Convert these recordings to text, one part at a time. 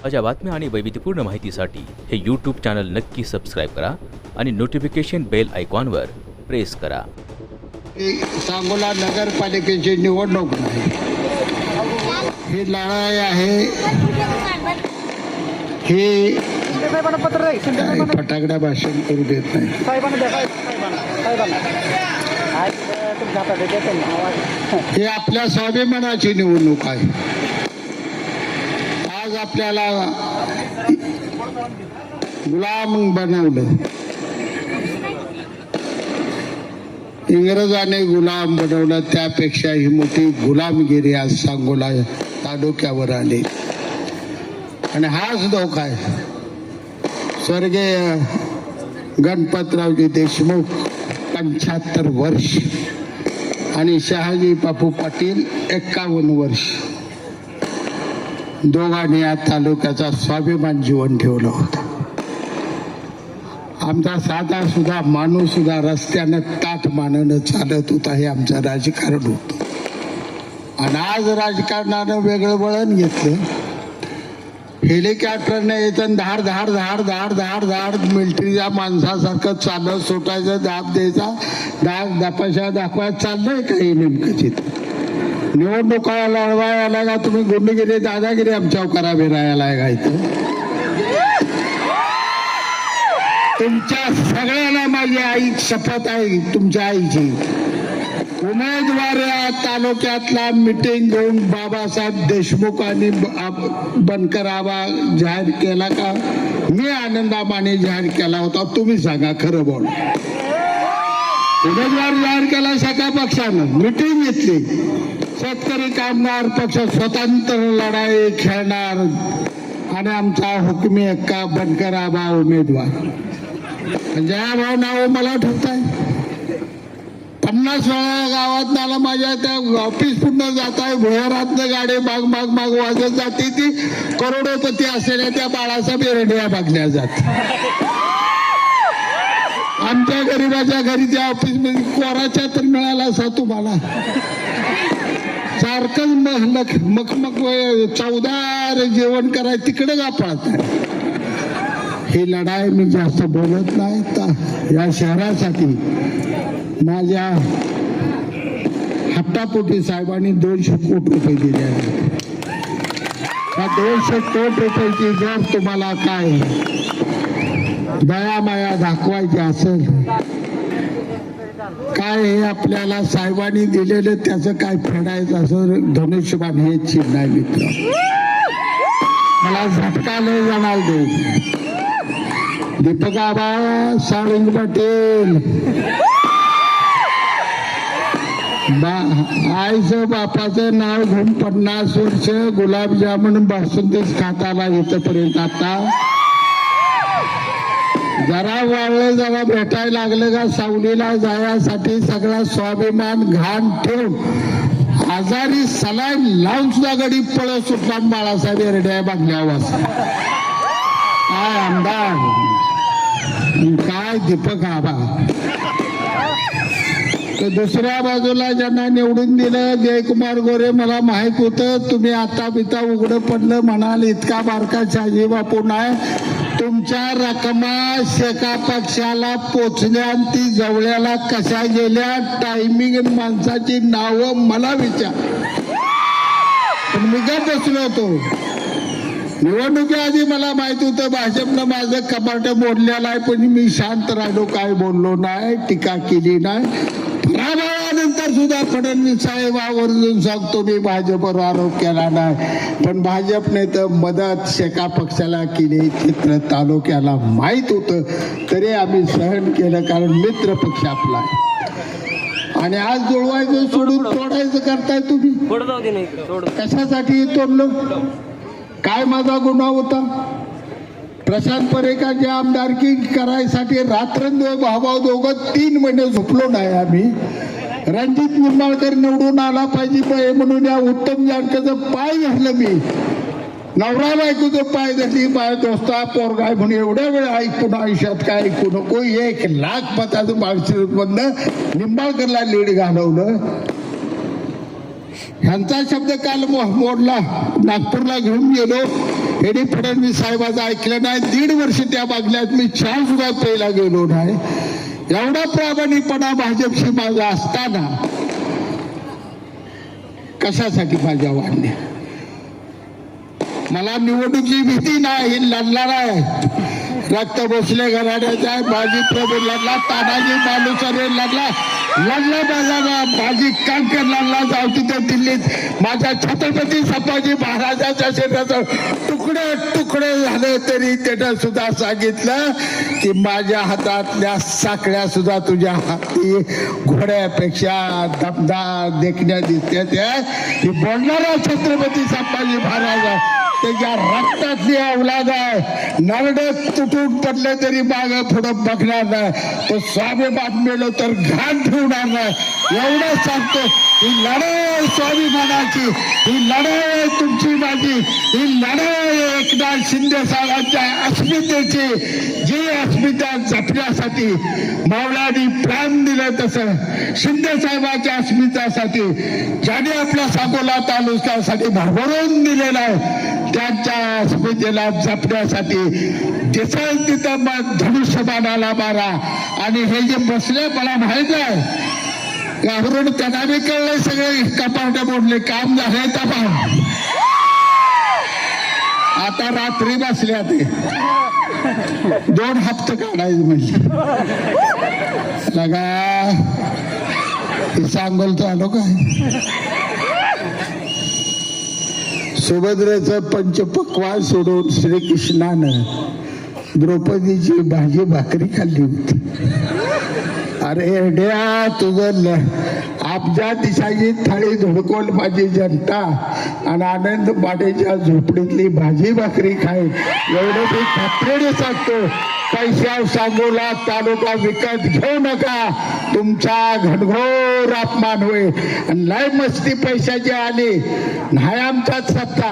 ताज्या बातम्या आणि वैविध्यपूर्ण माहितीसाठी हे यूट्यूब चॅनल नक्की सबस्क्राईब करा आणि नोटिफिकेशन बेल आयकॉनवर प्रेस करा. सांगोला नगरपालिकेची निवडणूक नाही, ही लढाई आहे. ही फटाकड्या भाषण करू देत नाही. ही आपल्या स्वाभिमानाची निवडणूक आहे. आज आपल्याला गुलाम बनवलं, इंग्रजाने गुलाम बनवलं, त्यापेक्षा ही मोठी गुलामगिरी आज सांगोला तालुक्यावर आली. आणि हाच धोका आहे. स्वर्गीय गणपतरावजी देशमुख 75 वर्ष आणि शहाजी बापू पाटील 51 वर्ष, दोघांनी या तालुक्याचा स्वाभिमान जीवन ठेवलं होतं. आमचा साधा सुद्धा माणूस सुद्धा रस्त्यानं ताट मानणं चालत होता. हे आमचं राजकारण होतं. आणि आज राजकारणानं वेगळं वळण घेतलं. हेलिकॉप्टरने येतं, धाड धाड धाड धाड धाड धाड मिलिटरीच्या माणसासारखं चालत सुटायचं, दाब द्यायचा, दाब दापाशा दाखवायचं चाललंय काही नेमकं तिथं. निवडणुका लढवायला का तुम्ही गुंडगिरी दादागिरी आमच्यावर करावी राहायला का इथं? तुमच्या सगळ्यांना माझी आई शपथ आहे, तुमच्या आईची. उमेदवार या तालुक्यातला मिटिंग घेऊन बाबासाहेब देशमुख आणि बनकर आबा जाहीर केला का? मी आनंदामाने जाहीर केला होता. तुम्ही सांगा, खरं बोल. उमेदवार जाहीर केला सगळ्या पक्षानं, मिटिंग घेतली. शेतकरी कामगार पक्ष स्वतंत्र लढाई खेळणार आणि आमचा हुकमी एक्का बनकर आबा उमेदवार. जयाभाऊ नाव मला ठेवताय. 50 वेळा गावात नाला माझ्या त्या ऑफिस पुन्हा जात आहे. भुयारातनं गाडी माग माग माग वाजत जाते. ती करोडोपती असलेल्या त्या बाळासाहेब एरंडिया बघल्या जात. आमच्या गरीबाच्या घरी त्या ऑफिस मध्ये कोराच्या तर मिळाला असा तुम्हाला. सारखंच मखमक चौदार जेवण कराय तिकडे का पळत. ही लढाई मी जास्त बोलत नाही. या शहरासाठी माझ्या हप्तापोटी साहेबांनी 200 कोटी रुपये दिले आहेत. त्या 200 कोटी रुपयाची जर तुम्हाला काय दयामाया दाखवायची असेल, काय हे आपल्याला साहेबांनी दिलेलं त्याचं काय फेडायचं असं धनुष्यबाण हे चिन्ह आहे मित्र. मला झटका नाही जाणार दे. दीपक आबा साळुंग पाटील आईचं बापाचं नाव घेऊन 50 वर्ष गुलाबजामुन बासुंदीच खाताला इथपर्यंत. आता जरा वाळलं, जरा भेटायला लागलं का सावलीला जाण्यासाठी सगळा स्वाभिमान घाण ठेवून आजारी सलाईन लावून सुद्धा गडी पळत सुटला बाळासाहेब एरड्या बांधल्यावर. काय आमदार, काय दीपक आबा. तर दुसऱ्या बाजूला ज्यांना निवडून दिलं, जयकुमार गोरे, मला माहित होतं तुम्ही आता बिता उघडं पडलं म्हणाल. इतका बारका शहाजी बापू नाही. तुमच्या रकमा शेका पक्षाला पोचल्या, ती जवळ्याला कशा गेल्या, टायमिंग माणसाची नावं मला विचार. पण मी का बसलो होतो निवडणुकीआधी. मला माहित होतं भाजपनं माझं कपाट मोडलेलं आहे, पण मी शांत राहिलो, काय बोललो नाही, टीका केली नाही. पराभवानंतर सुद्धा फडणवीस साहेब आवर्जून सांगतो मी भाजपवर आरोप केला नाही, पण भाजपने तर मदत शेका पक्षाला केली. चित्र तालुक्याला माहित होतं तरी आम्ही सहन केलं, कारण मित्र पक्ष आपला. आणि आज जुळवायचं सोडून तोडायचं करताय तुम्ही. कशासाठी तोडलं? काय माझा गुन्हा होता? प्रशांत परेकांची आमदारकी करायसाठी रात्रंदिवस भाऊ दोघं 3 महिने झोपलो नाही आम्ही. रणजित निंबाळकर निवडून आला पाहिजे म्हणून या उत्तम जानकरचं पाय घातलं मी. नवरा बायकोचं पाय घातली. माझ्या दोस्ता पोरगाय म्हणून एवढ्या वेळ ऐकून आयुष्यात काय ऐकू नको. 1,00,000 मताचं माळशिरसमधनं निंबाळकरला लीड घालवलं. ह्यांचा शब्द काल मोडला. नागपूरला घेऊन गेलो. हेनी फडणवीस साहेबांचं ऐकलं नाही. 1.5 वर्ष त्या बागल्यात मी चहा सुद्धा प्यायला गेलो नाही. एवढा प्रामाणिकपणा भाजपशी माझा असताना कशासाठी माझ्या वाढणे? मला निवडणुकीची भीती नाही. लढणार आहे. रक्त भोसले घराण्याचा माजी प्रभू लढला, तानाजी मालुसरे लढला, माझी कांकर लढला. जाऊ तिथे दिल्लीत माझ्या छत्रपती संभाजी महाराजांच्या शरीराचं तुकडे तुकडे झाले तरी त्यानं सुद्धा सांगितलं की माझ्या हातातल्या साखळ्या सुद्धा तुझ्या हाती घोड्यापेक्षा दमदार देखण्या दिसत्या. त्या बोलणारा छत्रपती संभाजी महाराज त्याच्या रक्तातली अवलाद आहे. नरड तुटून पडले तरी मागे पुढं बघणार नाही. तो स्वाभिमान मिळलो तर घाण ठेवणार नाही. एवढं सांगतो. ही लढाई स्वाभिमानाची, ही लढाई तुमची माझी, ही लढाई एकनाथ शिंदे साहेबांच्या अस्मितेची. जी अस्मिता जपण्यासाठी मावळ्यांनी प्राण दिलं तसं शिंदे साहेबांच्या अस्मितासाठी ज्याने आपल्या सांगोला तालुक्यासाठी भरभरून दिलेला आहे त्यांच्या अस्मितेला जपण्यासाठी दिसेल तिथं मग धनुष्यबाणाला मारा. आणि हे जे बसले मला माहित आहे घाबरून त्यांना बी कळलंय सगळे कपाट मोडले काम झाले तपा. आता रात्री बसल्या ते 2 हप्ते काढायचे म्हणजे लगा सांगोलचं आलो काय. सुभद्रेचं पंचपक्वान सोडून श्रीकृष्णानं द्रौपदीची भाजी भाकरी खाल्ली होती. अरे एड्या तुझं आपल्या दिशाची थाळी धुडकोल माझी जनता आणि आनंद पाटेच्या झोपडीतली भाजी भाकरी खाईल एवढं मी खात्रीने सांगतो. पैशाव सांगोला तालुका विकत घेऊ नका. तुमचा घनघोर अपमान होईल. आणि लय मस्ती पैशाची आली नाही आमच्यात सत्ता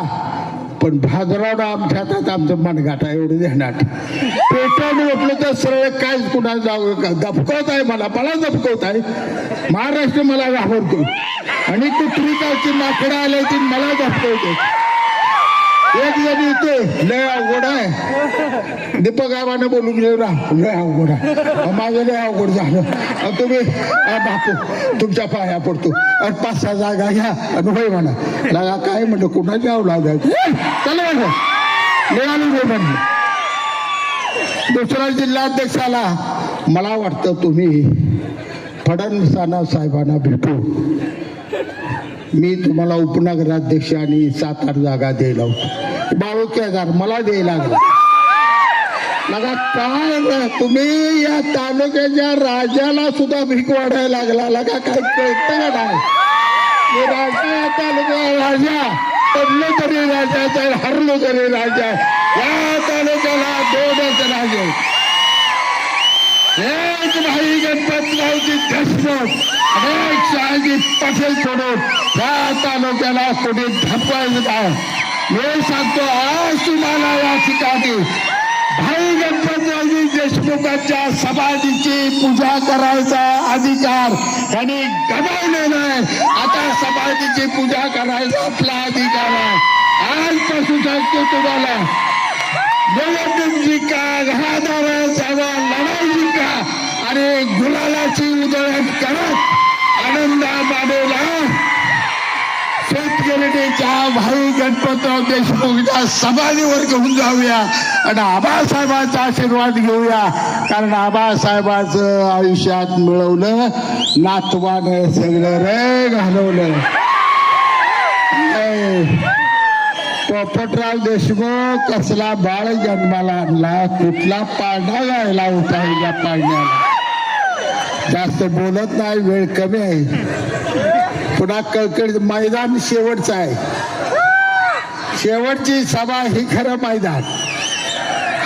पण भाजरावं आमच्या हातात आमचं मनगाठा एवढं देणार. पेट्रोल म्हटलं तर सरळ काय कुणा जाऊ दफकवत आहे मला दफकवत आहे. महाराष्ट्र मला घाबरतो आणि कुठली कालची माकडं आले ती मला दफकवते. एक जण येते लय अवघड आहे. दीपक आबाने बोलून गेलो ना लय अवघड आहे. माझं लय अवघड झालं. तुम्ही बापू तुमच्या पाया पडतो 5-6 जागा घ्या आणि होय म्हणा. लागा काय म्हणलं कुणाच्या अवलाद चला म्हणलं मिळाली नाही म्हणलं. दुसऱ्या जिल्हाध्यक्षाला मला वाटतं तुम्ही फडणवीसांना साहेबांना भेटू. मी तुम्हाला उपनगराध्यक्ष आणि 7-8 जागा द्यायला होतो. 12,000 मला द्यायला लागला. लगा काय तुम्ही या तालुक्याच्या राजाला सुद्धा भीक वाढायला लागला. लगा काय कळतं का नाही. राजा तालुका राजा पडलो तरी राजा हरलो तरी राजा. या तालुक्याला 2च राजे. एक भाई गणपतरावजी देशमुख अनेक शहाजी पटेल सोडून त्या तालुक्याला कोणी धपवायचं काय. मी सांगतो आज तुम्हाला या ठिकाणी भाई गणपतरावजी देशमुखांच्या समाधीची पूजा करायचा अधिकार त्यांनी गमावलेला आहे. आता समाधीची पूजा करायचा आपला अधिकार आहे. आजपासून सांगतो तुम्हाला निवडणूक जिंका, घरादार जावा, लढाई जिंका आणि गुलालाची उधळण करत आनंद मानवला शेतकऱ्यांच्या भाई गणपतराव देशमुखच्या समाधीवर घेऊन जाऊया आणि आबासाहेबांचा आशीर्वाद घेऊया. कारण आबासाहेबांचं आयुष्यात मिळवलं नातवानं सगळं रे घालवलं. पोपटराव देशमुख कसला बाळ जन्माला आणला, कुठला पाळणा गायला होता या पाळण्याला. जास्त बोलत नाही, वेळ कमी आहे. पुन्हा कळकळ मैदान शेवटचं आहे. शेवटची सभा ही खरं मैदान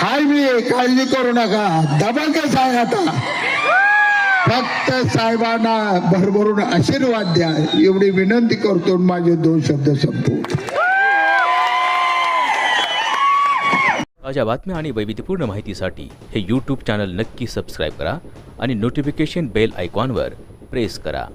हाय. मी काळजी करू नका. दबाकच आहे आता. फक्त साहेबांना भरभरून आशीर्वाद द्या एवढी विनंती करतो. माझे 2 शब्द संपवतो. ताज्या बातम्या आणि वैविध्यपूर्ण माहितीसाठी हे यूट्यूब चॅनल नक्की सबस्क्राईब करा आणि नोटिफिकेशन बेल आयकॉनवर प्रेस करा.